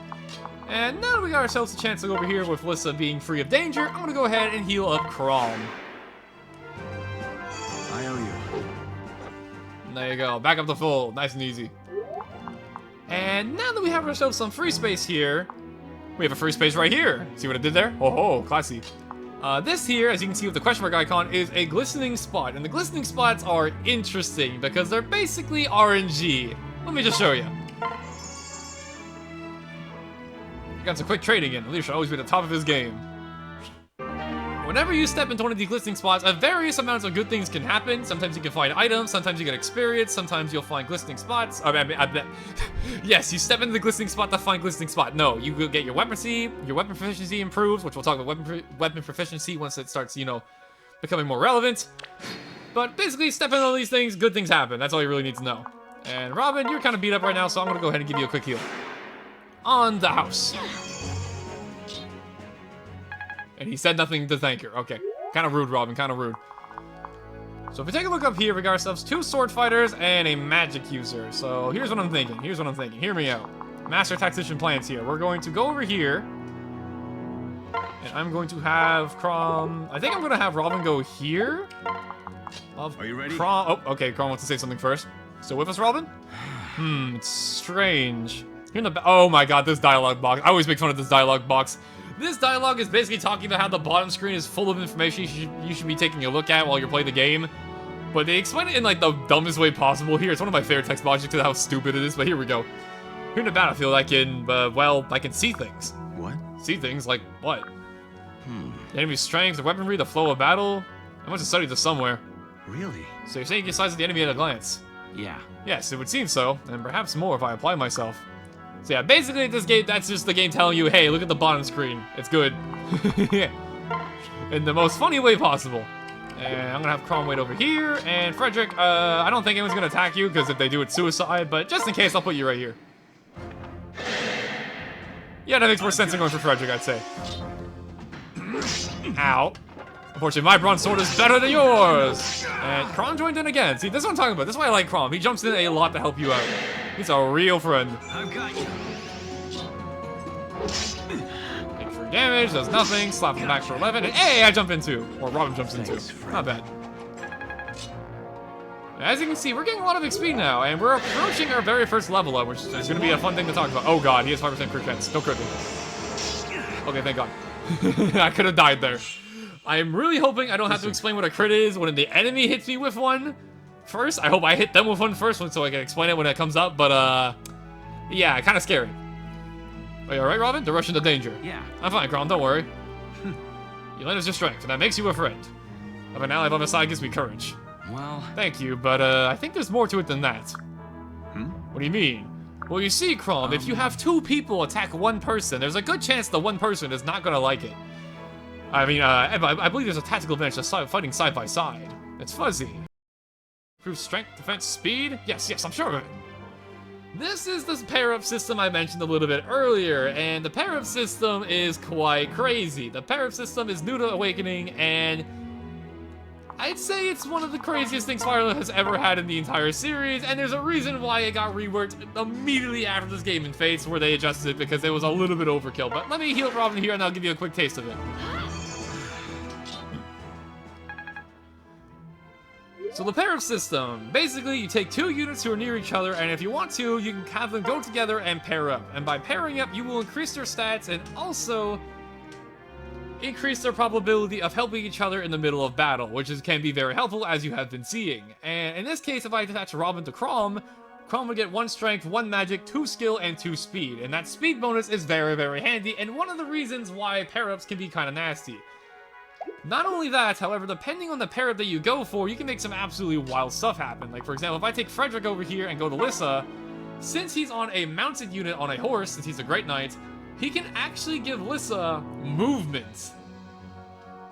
S1: And now that we got ourselves a chance to go over here with Lissa being free of danger, I'm gonna go ahead and heal up Crom.
S4: I owe you.
S1: And there you go, back up to full, nice and easy. And now that we have ourselves some free space here, we have a free space right here. See what I did there? Oh, classy. This here, as you can see with the question mark icon, is a glistening spot. And the glistening spots are interesting because they're basically RNG. Let me just show you. Got some quick trading in. Leader should always be at the top of his game. Whenever you step into one of these glistening spots, various amounts of good things can happen. Sometimes you can find items, sometimes you get experience, sometimes you'll find glistening spots. I bet. Yes, you step into the glistening spot to find glistening spot. No, you will get your weapon proficiency improves, which we'll talk about weapon proficiency once it starts, you know, becoming more relevant. But basically, step into all these things, good things happen. That's all you really need to know. And Robin, you're kind of beat up right now, so I'm gonna go ahead and give you a quick heal. On the house. And he said nothing to thank her. Okay. Kind of rude, Robin. Kind of rude. So if we take a look up here, we got ourselves 2 sword fighters and a magic user. So here's what I'm thinking. Hear me out. Master tactician plans here. We're going to go over here. And I'm going to have Crom... I think I'm going to have Robin go here.
S4: Are you ready?
S1: Oh, okay. Crom wants to say something first. Still with us, Robin? It's strange. Here in the... Oh my god, this dialogue box. I always make fun of this dialogue box. This dialogue is basically talking about how the bottom screen is full of information you should be taking a look at while you're playing the game. But they explain it in, like, the dumbest way possible here. It's one of my favorite text boxes because of how stupid it is, but here we go. Here in the battlefield, I can, well, I can see things.
S4: What?
S1: See things? Like, what? The enemy's strength, the weaponry, the flow of battle. I must have studied this somewhere.
S4: Really?
S1: So you're saying you can size of the enemy at a glance?
S4: Yeah.
S1: Yes, it would seem so, and perhaps more if I apply myself. So yeah, basically this game, that's just the game telling you, hey, look at the bottom screen. It's good. In the most funny way possible. And I'm gonna have Crom wait over here, and Frederick, I don't think anyone's gonna attack you, because if they do, it's suicide, but just in case, I'll put you right here. Yeah, that makes more sense than going for Frederick, I'd say. Ow. Unfortunately, my bronze sword is better than yours! And Crom joined in again. See, this is what I'm talking about. This is why I like Crom. He jumps in a lot to help you out. He's a real friend.
S4: I've got you.
S1: Take free damage, does nothing, slap him back for 11, and hey, I jump in too. Or Robin jumps in too. Not bad. As you can see, we're getting a lot of XP now, and we're approaching our very first level up, which is going to be a fun thing to talk about. Oh god, he has 5% crit chance. Don't crit me. Okay, thank god. I could have died there. I'm really hoping I don't have to explain what a crit is when the enemy hits me with one first. I hope I hit them with one first so I can explain it when it comes up, but yeah, kind of scary. Are you alright, Robin? To rush into danger.
S4: Yeah.
S1: I'm fine, Crom, don't worry. You lend us your strength, and that makes you a friend. Having an ally by my side gives me courage.
S4: Well...
S1: Thank you, but I think there's more to it than that. What do you mean? Well, you see, Crom, if you have 2 people attack one person, there's a good chance the one person is not gonna like it. I mean, I believe there's a tactical advantage to fighting side by side. It's fuzzy. Improve strength, defense, speed? Yes, I'm sure of it. This is the pair-up system I mentioned a little bit earlier, and the pair-up system is quite crazy. The pair-up system is new to Awakening, and I'd say it's one of the craziest things Fire Emblem has ever had in the entire series, and there's a reason why it got reworked immediately after this game in Fates, where they adjusted it because it was a little bit overkill. But let me heal Robin here, and I'll give you a quick taste of it. So the pair-up system. Basically, you take 2 units who are near each other, and if you want to, you can have them go together and pair up. And by pairing up, you will increase their stats and also increase their probability of helping each other in the middle of battle, which can be very helpful, as you have been seeing. And in this case, if I attach Robin to Chrom, Chrom would get 1 strength, 1 magic, 2 skill, and 2 speed. And that speed bonus is very, very handy, and one of the reasons why pair-ups can be kind of nasty. Not only that, however, depending on the pair-up that you go for, you can make some absolutely wild stuff happen. Like, for example, if I take Frederick over here and go to Lissa, since he's on a mounted unit on a horse, since he's a Great Knight, he can actually give Lissa movement.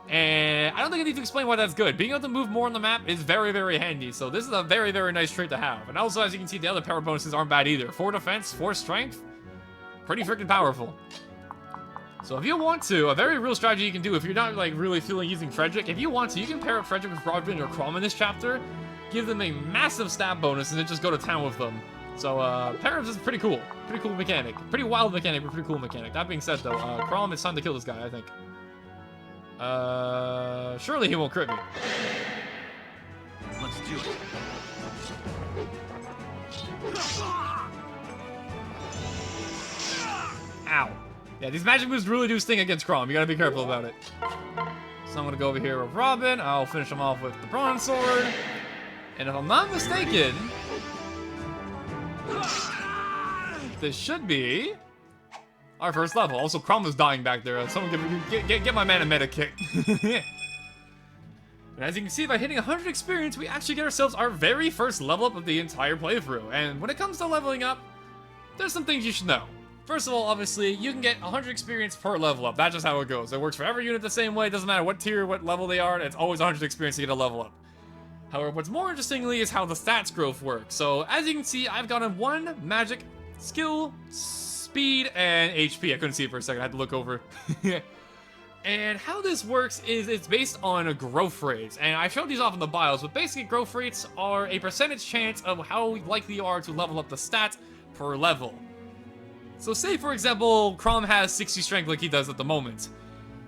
S1: And I don't think I need to explain why that's good. Being able to move more on the map is very, very handy. So this is a very, very nice trait to have. And also, as you can see, the other power bonuses aren't bad either. 4 defense, 4 strength. Pretty freaking powerful. So if you want to, a very real strategy you can do if you're not like really feeling using Frederick, if you want to, you can pair up Frederick with Robin or Chrom in this chapter, give them a massive stat bonus, and then just go to town with them. So, pair-ups is pretty cool. Pretty cool mechanic. Pretty wild mechanic, but pretty cool mechanic. That being said, though, Chrom, it's time to kill this guy, I think. Surely he won't crit me.
S3: Let's do it.
S1: Ow. Yeah, these magic moves really do sting against Chrom. You gotta be careful about it. So I'm gonna go over here with Robin. I'll finish him off with the Bronze Sword. And if I'm not mistaken, this should be our first level. Also, Chrom was dying back there. Someone get my man a meta kick. And as you can see, by hitting 100 experience, we actually get ourselves our very first level up of the entire playthrough. And when it comes to leveling up, there's some things you should know. First of all, obviously, you can get 100 experience per level up. That's just how it goes. It works for every unit the same way. It doesn't matter what tier, what level they are. It's always 100 experience to get a level up. However, what's more interestingly is how the stats growth works. So, as you can see, I've gotten 1 magic, skill, speed, and HP. I couldn't see it for a second. I had to look over. And how this works is it's based on a growth rates. And I showed these off in the bios, but basically growth rates are a percentage chance of how likely you are to level up the stats per level. So say, for example, Chrom has 60 strength like he does at the moment.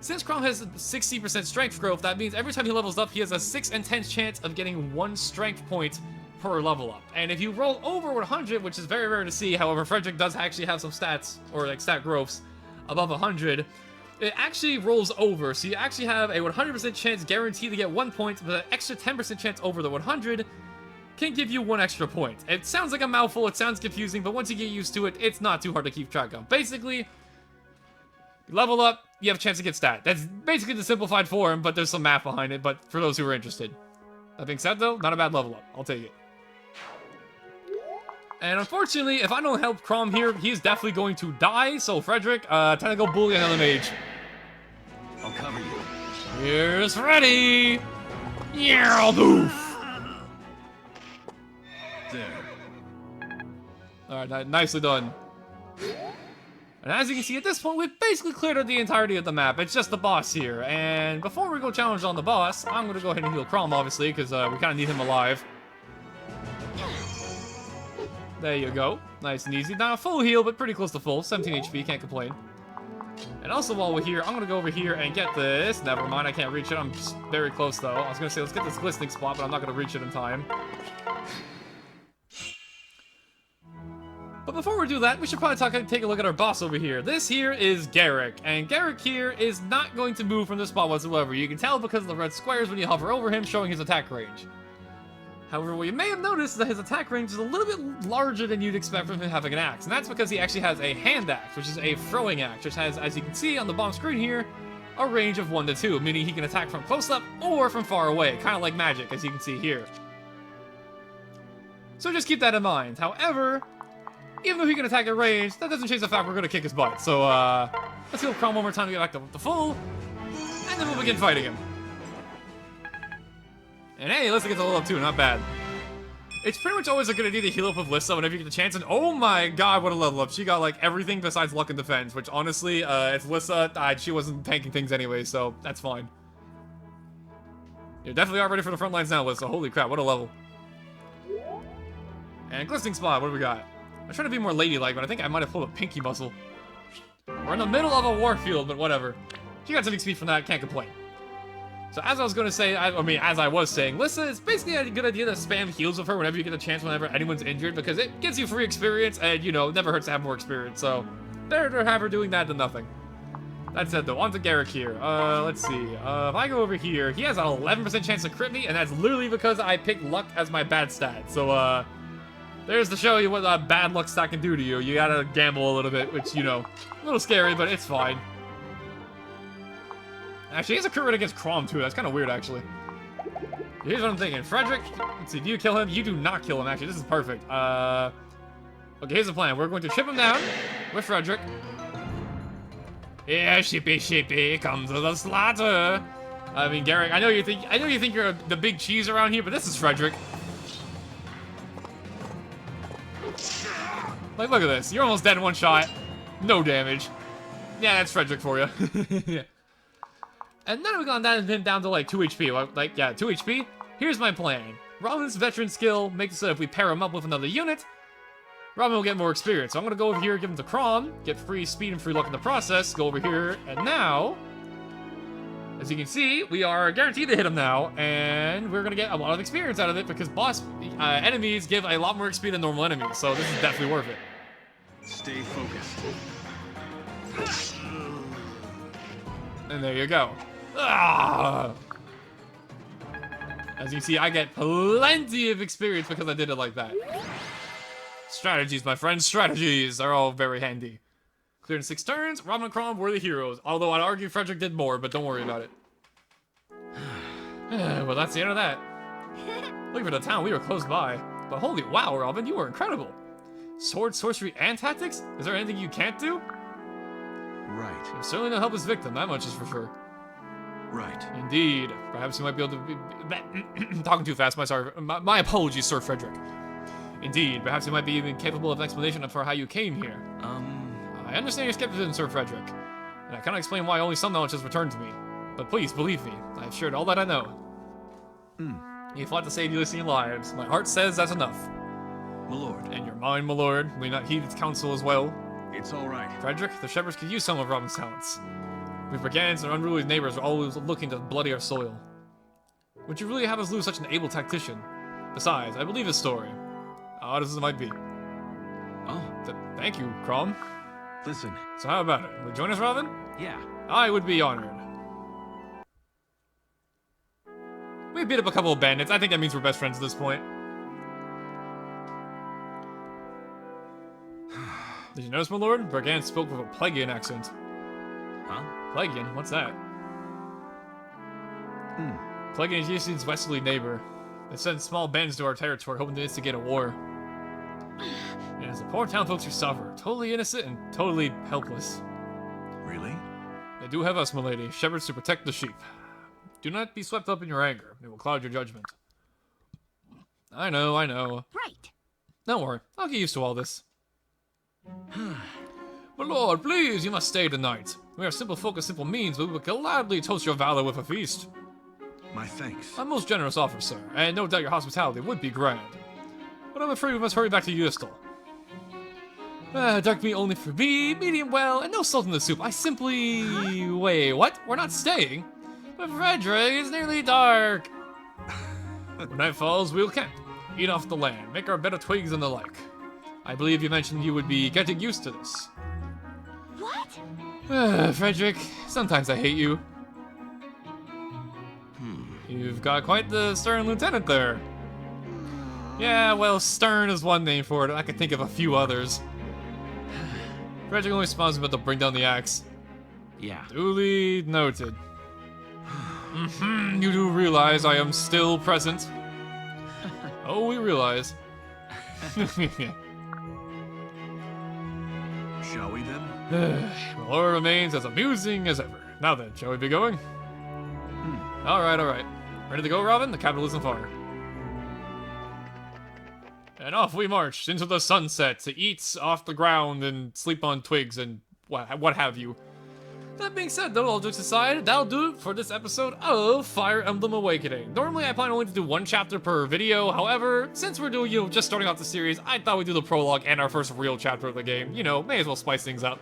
S1: Since Chrom has 60% strength growth, that means every time he levels up, he has a 6 in 10 chance of getting 1 strength point per level up. And if you roll over 100, which is very rare to see, however, Frederick does actually have some stats, or like stat growths, above 100, it actually rolls over. So you actually have a 100% chance guaranteed to get 1 point, but an extra 10% chance over the 100 can give you 1 extra point. It sounds like a mouthful, it sounds confusing, but once you get used to it, it's not too hard to keep track of. Basically, you level up, you have a chance to get stat. That's basically the simplified form, but there's some math behind it, but for those who are interested. That being said, though, not a bad level up. I'll take it. And unfortunately, if I don't help Chrom here, he's definitely going to die. So Frederick, time to go bully another mage.
S3: I'll cover you.
S1: Here's Freddy! Yeah, boof!
S3: There.
S1: Alright, nicely done. And as you can see, at this point, we've basically cleared out the entirety of the map. It's just the boss here. And before we go challenge on the boss, I'm going to go ahead and heal Chrom, obviously, because we kind of need him alive. There you go. Nice and easy. Not a full heal, but pretty close to full. 17 HP, can't complain. And also, while we're here, I'm going to go over here and get this. Never mind, I can't reach it. I'm just very close, though. I was going to say, let's get this glistening spot, but I'm not going to reach it in time. But before we do that, we should probably take a look at our boss over here. This here is Garrick, and Garrick here is not going to move from this spot whatsoever. You can tell because of the red squares when you hover over him, showing his attack range. However, what you may have noticed is that his attack range is a little bit larger than you'd expect from him having an axe, and that's because he actually has a hand axe, which is a throwing axe, which has, as you can see on the bottom screen here, a range of 1 to 2, meaning he can attack from close up or from far away, kind of like magic, as you can see here. So just keep that in mind. However, even though he can attack at range, that doesn't change the fact we're going to kick his butt. So, let's heal Chrom one more time to get back to the full, and then we'll begin fighting him. And hey, Lissa gets a level up too, not bad. It's pretty much always a good idea to heal up with Lissa whenever you get the chance, and oh my god, what a level up. She got like everything besides luck and defense, which honestly, it's Lissa, she wasn't tanking things anyway, so that's fine. You definitely are ready for the front lines now, Lissa. Holy crap, what a level. And glistening spot, what do we got? I'm trying to be more ladylike, but I think I might have pulled a pinky muscle. We're in the middle of a war field, but whatever. If you got some XP from that, can't complain. So as I was gonna say, as I was saying, Lissa, it's basically a good idea to spam heals with her whenever you get a chance, whenever anyone's injured, because it gives you free experience, and, you know, never hurts to have more experience, so better to have her doing that than nothing. That said, though, on to Garrick here. Let's see. If I go over here, he has an 11% chance to crit me, and that's literally because I picked luck as my bad stat. So, there's to show you what bad luck stat can do to you. You gotta gamble a little bit, which, you know, a little scary, but it's fine. Actually, he has a crit rate against Crom, too. That's kind of weird, actually. Here's what I'm thinking. Frederick, let's see, do you kill him? You do not kill him, actually. This is perfect. Okay, here's the plan. We're going to chip him down with Frederick. Yeah, shippy, come to the slaughter. I mean, Garrick, I know you think you're the big cheese around here, but this is Frederick. Like, look at this. You're almost dead in one shot. No damage. Yeah, that's Frederick for you. Yeah. And then we've gone down to like 2 HP. Like, yeah, 2 HP. Here's my plan. Robin's veteran skill makes it so if we pair him up with another unit, Robin will get more experience. So I'm gonna go over here, give him to Crom, get free speed and free luck in the process, go over here, and now, as you can see, we are guaranteed to hit him now, and we're gonna get a lot of experience out of it because boss enemies give a lot more XP than normal enemies, so this is definitely worth it.
S4: Stay focused.
S1: And there you go. Ah! As you can see, I get plenty of experience because I did it like that. Strategies, my friends, strategies are all very handy. Cleared in 6 turns, Robin and Crom were the heroes. Although I'd argue Frederick did more, but don't worry about it. Well, that's the end of that. Looking for the town, we were close by. But holy wow, Robin, you were incredible. Sword, sorcery, and tactics? Is there anything you can't do?
S4: Right.
S1: You're certainly no helpless victim, that much is for sure.
S4: Right.
S1: Indeed. Perhaps you might be able to be... talking too fast, my apologies, Sir Frederick. Indeed, perhaps you might be even capable of an explanation for how you came here. I understand your skepticism, Sir Frederick, and I cannot explain why only some knowledge has returned to me. But please, believe me, I have shared all that I know. You fought to save Ulysses' lives. My heart says that's enough.
S4: My lord.
S1: And your mind, my lord. May not heed its counsel as well.
S4: It's all right.
S1: Frederick, the shepherds could use some of Robin's talents. We brigands and unruly neighbors are always looking to bloody our soil. Would you really have us lose such an able tactician? Besides, I believe his story. Odd as it might be.
S4: Oh.
S1: Thank you, Crom.
S4: Listen.
S1: So how about it? Will you join us, Robin?
S4: Yeah.
S1: I would be honored. We beat up a couple of bandits. I think that means we're best friends at this point. Did you notice, my lord? Brigand spoke with a Plagian accent.
S4: Huh?
S1: Plagian? What's that? Plagian is Ulysses' westerly neighbor. They send small bands to our territory, hoping to instigate a war. And it's the poor town folks who suffer, totally innocent and totally helpless.
S4: Really?
S1: They do have us, milady, shepherds to protect the sheep. Do not be swept up in your anger. It will cloud your judgment. I know.
S2: Right.
S1: Don't worry, I'll get used to all this. My lord, please, you must stay tonight. We are simple folk of simple means, but we will gladly toast your valor with a feast.
S4: My thanks.
S1: A most generous offer, sir, and no doubt your hospitality would be grand. But I'm afraid we must hurry back to Eustal. Dark meat only for me, medium well, and no salt in the soup. I simply... Wait, what? We're not staying? But Frederick, it's nearly dark. When night falls, we'll camp, eat off the land, make our bed of twigs and the like. I believe you mentioned you would be getting used to this.
S2: What?
S1: Frederick, sometimes I hate you. You've got quite the stern lieutenant there. Yeah, well, stern is one name for it. I can think of a few others. Frederick only responds about to bring down the axe.
S4: Yeah.
S1: Duly noted. You do realize I am still present. Oh, we realize.
S4: Shall we then?
S1: The lore remains as amusing as ever. Now then, shall we be going? Alright. Ready to go, Robin? The capital is on fire. And off we marched into the sunset to eat off the ground and sleep on twigs and what have you. That being said, though, all jokes aside, that'll do it for this episode of Fire Emblem Awakening. Normally, I plan only to do one chapter per video. However, since we're doing, just starting off the series, I thought we'd do the prologue and our first real chapter of the game. May as well spice things up.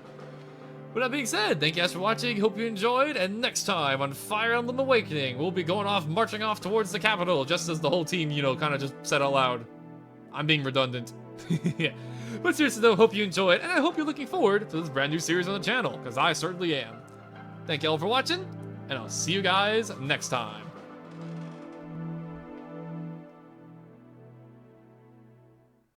S1: With that being said, thank you guys for watching, hope you enjoyed, and next time on Fire Emblem Awakening, we'll be marching off towards the capital, just as the whole team, kind of just said out loud. I'm being redundant. Yeah. But seriously though, hope you enjoyed, and I hope you're looking forward to this brand new series on the channel, because I certainly am. Thank you all for watching, and I'll see you guys next time.